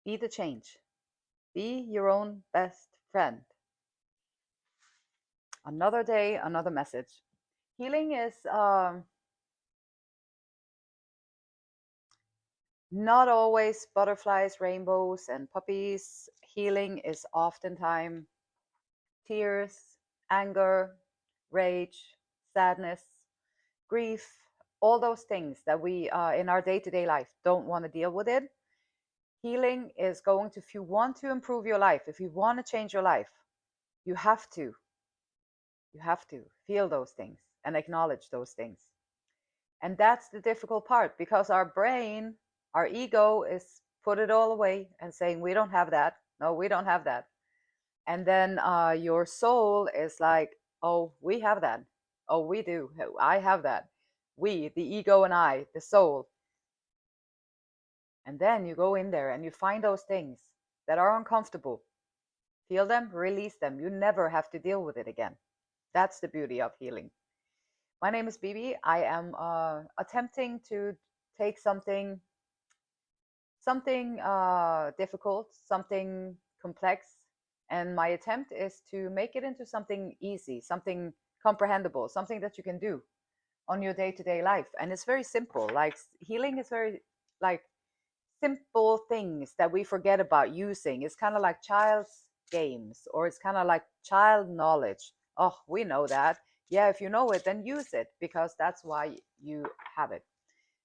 Be the change. Be your own best friend. Another day, another message. Healing is not always butterflies, rainbows, and puppies. Healing is oftentimes tears, anger, rage, sadness, grief, all those things that we in our day-to-day life don't want to deal with it. Healing is going to, if you want to improve your life, if you want to change your life, you have to feel those things and acknowledge those things. And that's the difficult part, because our brain, our ego is put it all away and saying, we don't have that. No, we don't have that. And then your soul is like, oh, we have that. Oh, we do. I have that. We, the ego, and I, the soul. And then you go in there and you find those things that are uncomfortable. Feel them, release them. You never have to deal with it again. That's the beauty of healing. My name is Bibi. I am attempting to take something difficult, something complex, and my attempt is to make it into something easy, something comprehensible, something that you can do on your day-to-day life. And it's very simple. Like healing is very like simple things that we forget about using. It's kind of like child's games, or it's kind of like child knowledge. Oh, we know that. Yeah, if you know it, then use it, because that's why you have it.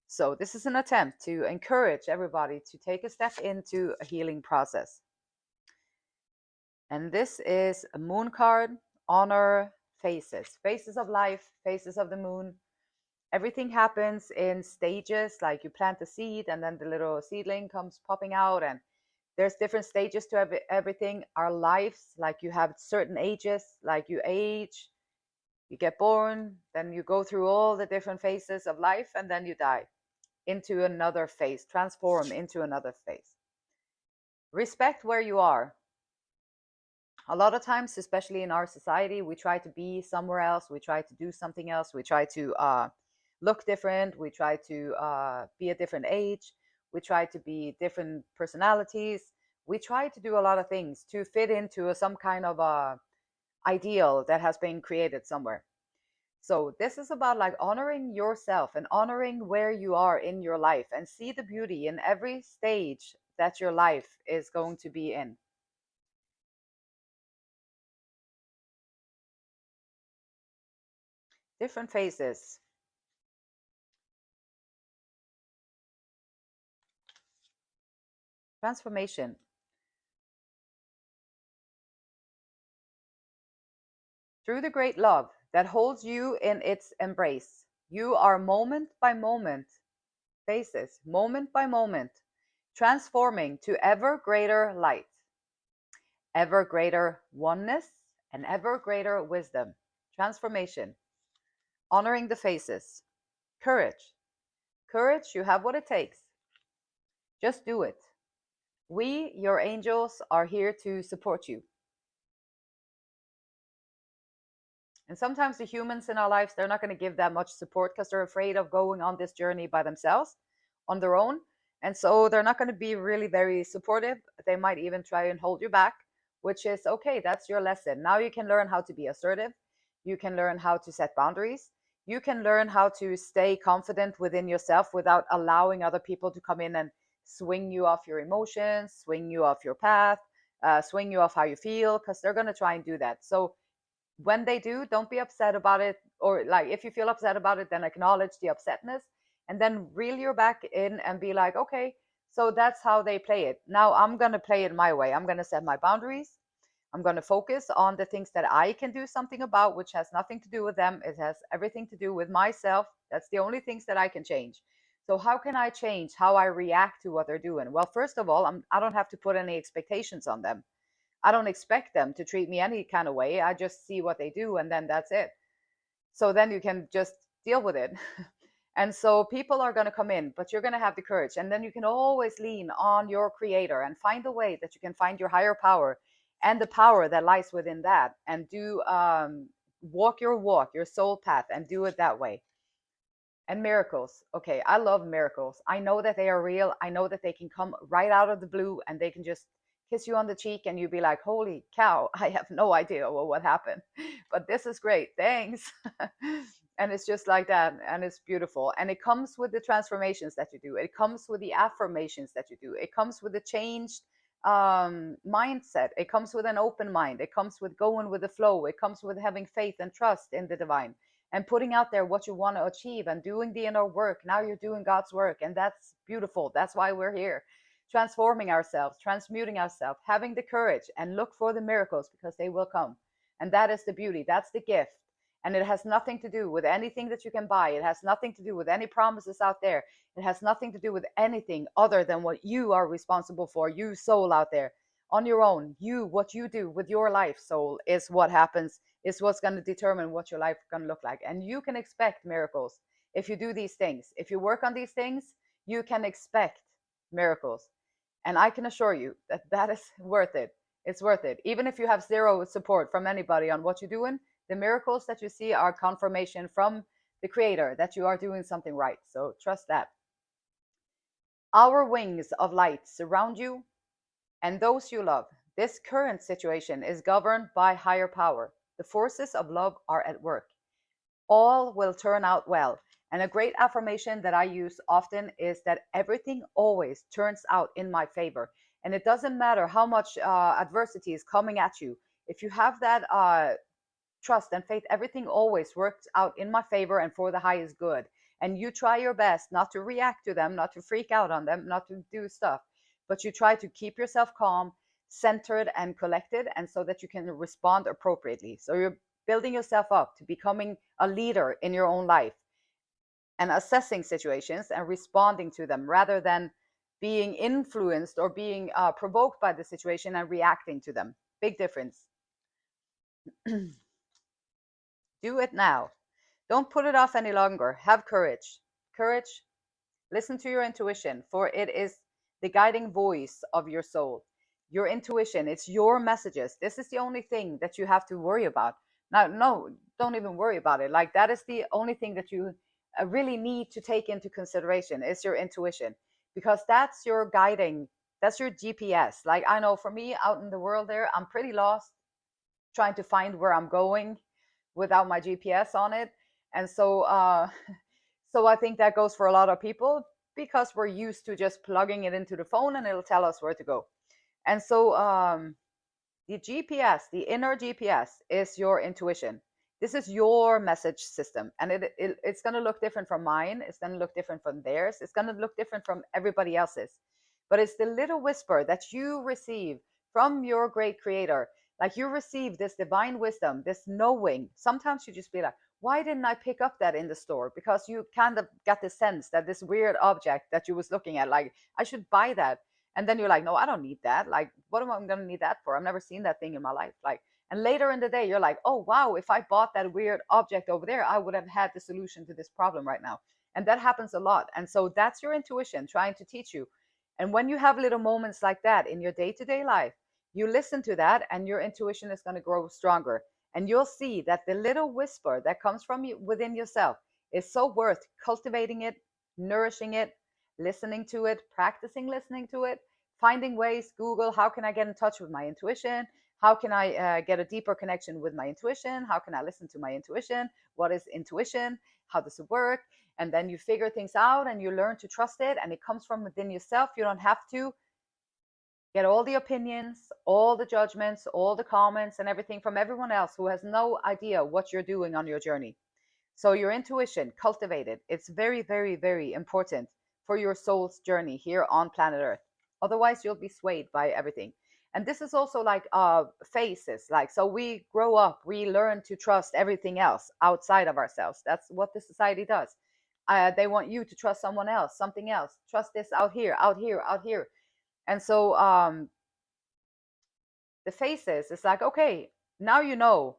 So this is an attempt to encourage everybody to take a step into a healing process. And this is a moon card. Honor phases, phases of life, phases of the moon. Everything happens in stages, like you plant a seed and then the little seedling comes popping out, and there's different stages to everything. Our lives, like you have certain ages, like you age, you get born, then you go through all the different phases of life, and then you die into another phase, transform into another phase. Respect where you are. A lot of times, especially in our society, we try to be somewhere else, we try to do something else, we try to look different, we try to be a different age, we try to be different personalities, we try to do a lot of things to fit into some kind of ideal that has been created somewhere. So this is about like honoring yourself and honoring where you are in your life, and see the beauty in every stage that your life is going to be in. Different phases. Transformation. Through the great love that holds you in its embrace, you are moment by moment phases, moment by moment, transforming to ever greater light, ever greater oneness, and ever greater wisdom. Transformation. Honoring the phases. Courage. Courage, you have what it takes. Just do it. We, your angels, are here to support you. And sometimes the humans in our lives, they're not going to give that much support because they're afraid of going on this journey by themselves, on their own. And so they're not going to be really very supportive. They might even try and hold you back, which is okay. That's your lesson. Now you can learn how to be assertive. You can learn how to set boundaries. You can learn how to stay confident within yourself without allowing other people to come in and swing you off your emotions, swing you off your path, swing you off how you feel, because they're going to try and do that. So when they do, don't be upset about it, or like if you feel upset about it, then acknowledge the upsetness and then reel your back in and be like, okay, so that's how they play it. Now I'm going to play it my way. I'm going to set my boundaries. I'm going to focus on the things that I can do something about, which has nothing to do with them. It has everything to do with myself. That's the only things that I can change. So how can I change how I react to what they're doing? Well, first of all, I don't have to put any expectations on them. I don't expect them to treat me any kind of way. I just see what they do, and then that's it. So then you can just deal with it. And so people are going to come in, but you're going to have the courage. And then you can always lean on your creator and find a way that you can find your higher power and the power that lies within that, and do walk your walk, your soul path, and do it that way. And miracles. Okay, I love miracles. I know that they are real. I know that they can come right out of the blue and they can just kiss you on the cheek and you'd be like, holy cow, I have no idea what happened. But this is great. Thanks. And it's just like that. And it's beautiful. And it comes with the transformations that you do, it comes with the affirmations that you do, it comes with the changed mindset, it comes with an open mind, it comes with going with the flow, it comes with having faith and trust in the divine and putting out there what you want to achieve and doing the inner work. Now you're doing God's work, and that's beautiful. That's why we're here, transforming ourselves, transmuting ourselves, having the courage, and look for the miracles because they will come. And that is the beauty, that's the gift. And it has nothing to do with anything that you can buy. It has nothing to do with any promises out there. It has nothing to do with anything other than what you are responsible for, you soul out there on your own. You, what you do with your life, soul, is what happens, is what's going to determine what your life is going to look like. And you can expect miracles if you do these things. If you work on these things, you can expect miracles. And I can assure you that that is worth it. It's worth it. Even if you have zero support from anybody on what you're doing, the miracles that you see are confirmation from the creator that you are doing something right. So trust that. Our wings of light surround you and those you love. This current situation is governed by higher power. The forces of love are at work. All will turn out well. And a great affirmation that I use often is that everything always turns out in my favor. And it doesn't matter how much adversity is coming at you. If you have that trust and faith, everything always works out in my favor and for the highest good. And you try your best not to react to them, not to freak out on them, not to do stuff, but you try to keep yourself calm, centered, and collected, and so that you can respond appropriately. So you're building yourself up to becoming a leader in your own life and assessing situations and responding to them rather than being influenced or being provoked by the situation and reacting to them. Big difference. Do it now. Don't put it off any longer. Have courage. Courage. Listen to your intuition, for it is the guiding voice of your soul. Your intuition, it's your messages. This is the only thing that you have to worry about. Now, no, don't even worry about it. Like, that is the only thing that you really need to take into consideration is your intuition, because that's your guiding, that's your GPS. Like, I know for me out in the world there, I'm pretty lost trying to find where I'm going without my GPS on it. And so, so I think that goes for a lot of people because we're used to just plugging it into the phone and it'll tell us where to go. And so the GPS, the inner GPS, is your intuition. This is your message system. And it's going to look different from mine. It's going to look different from theirs. It's going to look different from everybody else's. But it's the little whisper that you receive from your great creator. Like, you receive this divine wisdom, this knowing. Sometimes you just be like, why didn't I pick up that in the store? Because you kind of got the sense that this weird object that you was looking at, like, I should buy that. And then you're like, no, I don't need that. Like, what am I going to need that for? I've never seen that thing in my life. Like, and later in the day, you're like, oh, wow, if I bought that weird object over there, I would have had the solution to this problem right now. And that happens a lot. And so that's your intuition trying to teach you. And when you have little moments like that in your day-to-day life, you listen to that and your intuition is going to grow stronger. And you'll see that the little whisper that comes from you within yourself is so worth cultivating it, nourishing it, listening to it, practicing listening to it, finding ways. Google, how can I get in touch with my intuition? How can I get a deeper connection with my intuition? How can I listen to my intuition? What is intuition? How does it work? And then you figure things out and you learn to trust it, and it comes from within yourself. You don't have to get all the opinions, all the judgments, all the comments, and everything from everyone else who has no idea what you're doing on your journey. So your intuition, cultivate it. It's very, very, very important for your soul's journey here on planet Earth. Otherwise, you'll be swayed by everything. And this is also like phases. Like, so we grow up, we learn to trust everything else outside of ourselves. That's what the society does. They want you to trust someone else, something else. Trust this out here, out here, out here. And so the phases, it's like, okay, now you know.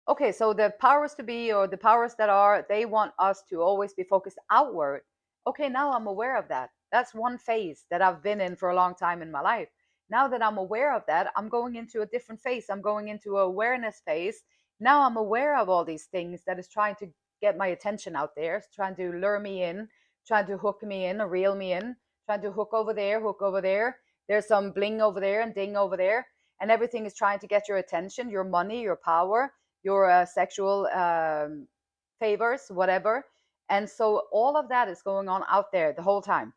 Okay, so the powers to be or the powers that are, they want us to always be focused outward. Okay, now I'm aware of that. That's one phase that I've been in for a long time in my life. Now that I'm aware of that, I'm going into a different phase. I'm going into an awareness phase. Now I'm aware of all these things that is trying to get my attention out there, trying to lure me in, trying to hook me in or reel me in, trying to hook over there, hook over there. There's some bling over there and ding over there. And everything is trying to get your attention, your money, your power, your sexual favors, whatever. And so all of that is going on out there the whole time.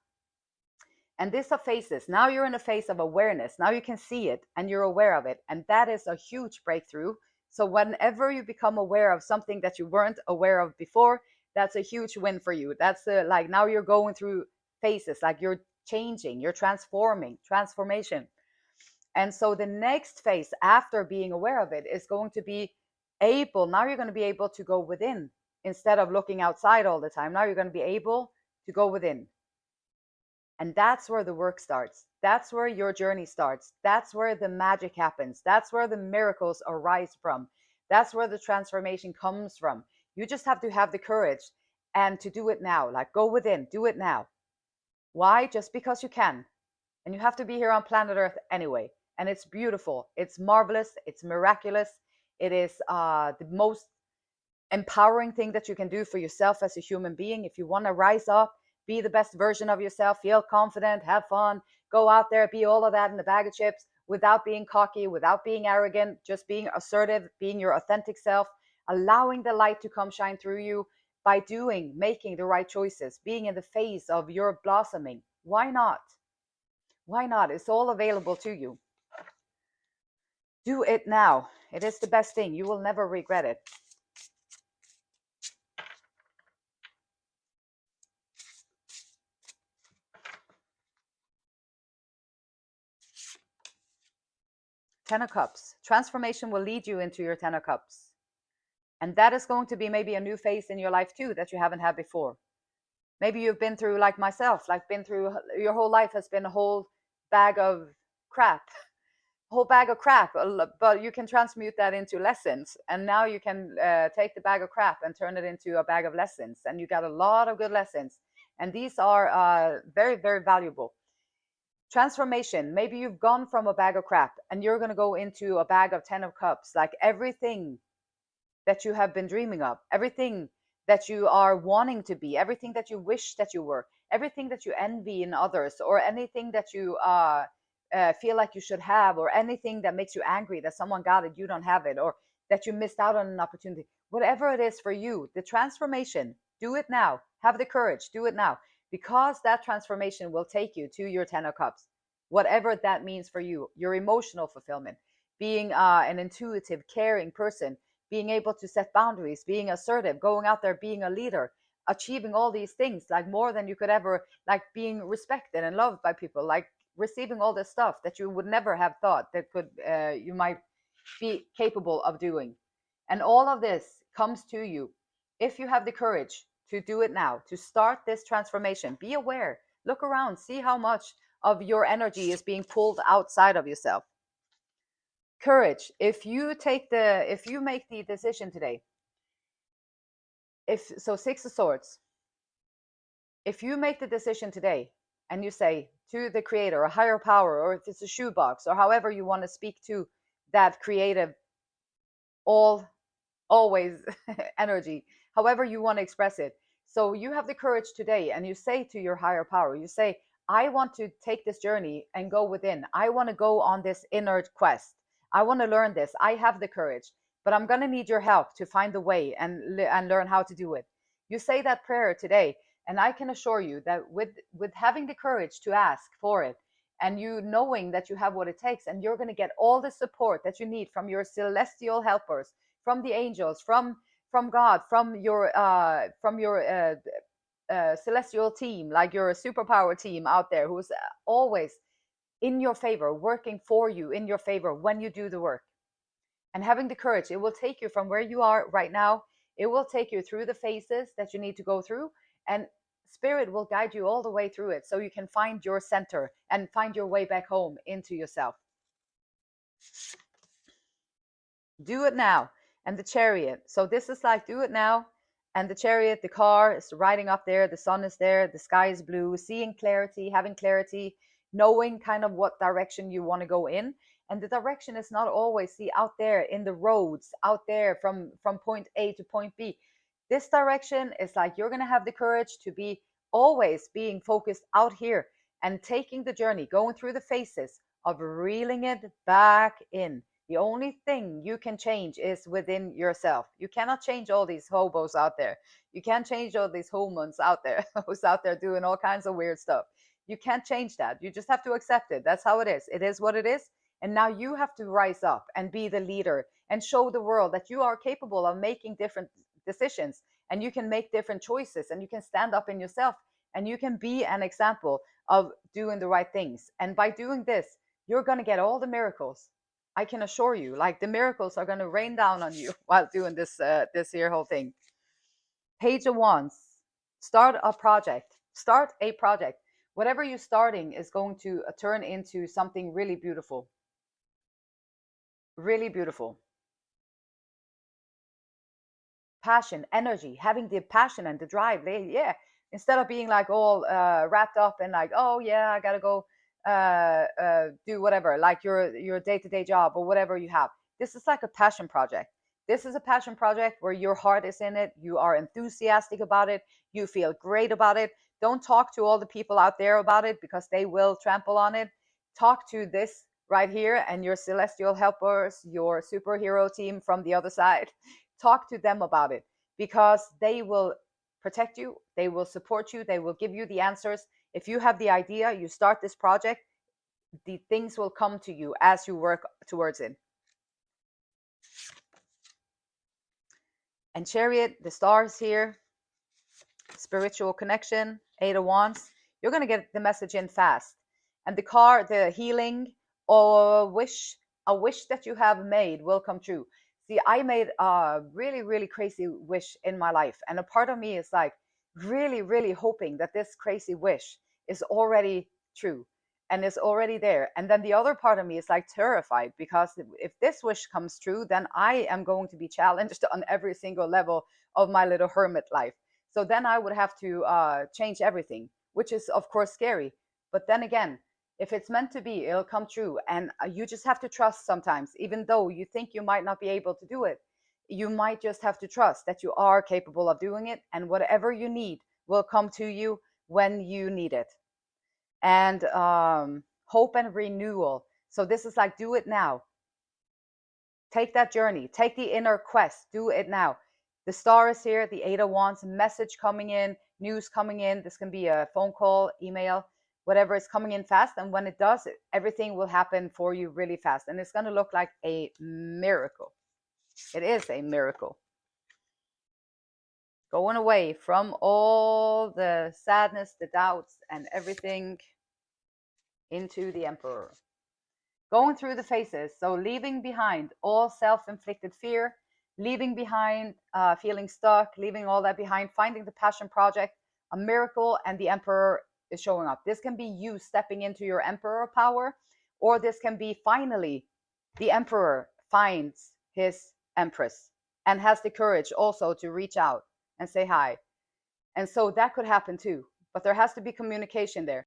And these are phases. Now you're in a phase of awareness. Now you can see it and you're aware of it. And that is a huge breakthrough. So whenever you become aware of something that you weren't aware of before, that's a huge win for you. That's like now you're going through phases, like you're changing, you're transformation. And so the next phase after being aware of it is going to be now you're going to be able to go within instead of looking outside all the time. Now you're going to be able to go within. And that's where the work starts. That's where your journey starts. That's where the magic happens. That's where the miracles arise from. That's where the transformation comes from. You just have to have the courage and to do it now. Like go within, do it now. Why? Just because you can. And you have to be here on planet Earth anyway. And it's beautiful. It's marvelous. It's miraculous. It is the most empowering thing that you can do for yourself as a human being. If you want to rise up, be the best version of yourself, feel confident, have fun, go out there, be all of that in a bag of chips without being cocky, without being arrogant, just being assertive, being your authentic self, allowing the light to come shine through you by making the right choices, being in the phase of your blossoming. Why not? Why not? It's all available to you. Do it now. It is the best thing. You will never regret it. Ten of Cups. Transformation will lead you into your Ten of Cups. And that is going to be maybe a new phase in your life too that you haven't had before. Maybe you've been through, like myself, like been through, your whole life has been a whole bag of crap. A whole bag of crap, but you can transmute that into lessons. And now you can take the bag of crap and turn it into a bag of lessons. And you got a lot of good lessons. And these are very, very valuable. Transformation. Maybe you've gone from a bag of crap and you're going to go into a bag of 10 of cups, like everything that you have been dreaming of, everything that you are wanting to be, everything that you wish that you were, everything that you envy in others, or anything that you feel like you should have, or anything that makes you angry that someone got it, you don't have it, or that you missed out on an opportunity. Whatever it is for you, the transformation, do it now. Have the courage, do it now. Because that transformation will take you to your 10 of cups, whatever that means for you, your emotional fulfillment, being an intuitive, caring person, being able to set boundaries, being assertive, going out there, being a leader, achieving all these things, like more than you could ever, like being respected and loved by people, like receiving all this stuff that you would never have thought that could you might be capable of doing. And all of this comes to you if you have the courage to do it now, to start this transformation. Be aware, look around, see how much of your energy is being pulled outside of yourself. Courage. If you make the decision today, Six of Swords, if you make the decision today and you say to the creator, a higher power, or if it's a shoebox, or however you want to speak to that creative, always energy, however you want to express it. So you have the courage today and you say to your higher power, you say, I want to take this journey and go within. I want to go on this inner quest. I want to learn this. I have the courage, but I'm going to need your help to find the way and learn how to do it. You say that prayer today, and I can assure you that with having the courage to ask for it, and you knowing that you have what it takes, and you're going to get all the support that you need from your celestial helpers, from the angels, from God, from your celestial team, like your superpower team out there, who's always in your favor, working for you in your favor when you do the work. And having the courage, it will take you from where you are right now. It will take you through the phases that you need to go through, and spirit will guide you all the way through it so you can find your center and find your way back home into yourself. Do it now. And the Chariot. So this is like, do it now. And the Chariot, the car is riding up there. The sun is there. The sky is blue. Seeing clarity, having clarity, knowing kind of what direction you want to go in. And the direction is not always out there in the roads, out there from point A to point B. This direction is like you're going to have the courage to be always being focused out here and taking the journey, going through the phases of reeling it back in. The only thing you can change is within yourself. You cannot change all these hobos out there. You can't change all these humans out there who's out there doing all kinds of weird stuff. You can't change that. You just have to accept it. That's how it is. It is what it is. And now you have to rise up and be the leader and show the world that you are capable of making different decisions, and you can make different choices, and you can stand up in yourself, and you can be an example of doing the right things. And by doing this, you're going to get all the miracles. I can assure you, like the miracles are going to rain down on you while doing this here whole thing. Page of Wands. Start a project. Start a project. Whatever you're starting is going to turn into something really beautiful. Really beautiful. Passion, energy, having the passion and the drive. Instead of being like all wrapped up and like, oh yeah, I gotta go do whatever, like your day-to-day job or whatever you have. This is like a passion project. This is a passion project where your heart is in it. You are enthusiastic about it. You feel great about it. Don't talk to all the people out there about it, because they will trample on it. Talk to this right here and your celestial helpers, your superhero team from the other side. Talk to them about it, because they will protect you, they will support you, they will give you the answers. If you have the idea, you start this project, the things will come to you as you work towards it. And Chariot, the stars here, spiritual connection, 8 of Wands. You're going to get the message in fast. And the car, the healing or a wish that you have made will come true. See, I made a really, really crazy wish in my life. And a part of me is like really, really hoping that this crazy wish is already true and is already there. And then the other part of me is like terrified, because if this wish comes true, then I am going to be challenged on every single level of my little hermit life. So then I would have to change everything, which is, of course, scary. But then again, if it's meant to be, it'll come true. And you just have to trust sometimes, even though you think you might not be able to do it. You might just have to trust that you are capable of doing it. And whatever you need will come to you when you need it. And hope and renewal. So this is like, do it now. Take that journey. Take the inner quest. Do it now. The star is here, the 8 of Wands, message coming in, news coming in. This can be a phone call, email, whatever is coming in fast. And when it does, everything will happen for you really fast. And it's going to look like a miracle. It is a miracle. Going away from all the sadness, the doubts, and everything into the Emperor. Going through the phases. So leaving behind all self-inflicted fear, leaving behind feeling stuck, leaving all that behind, finding the passion project, a miracle, and the Emperor is showing up. This can be you stepping into your Emperor power, or this can be finally the Emperor finds his Empress and has the courage also to reach out and say hi. And so that could happen too, but there has to be communication there.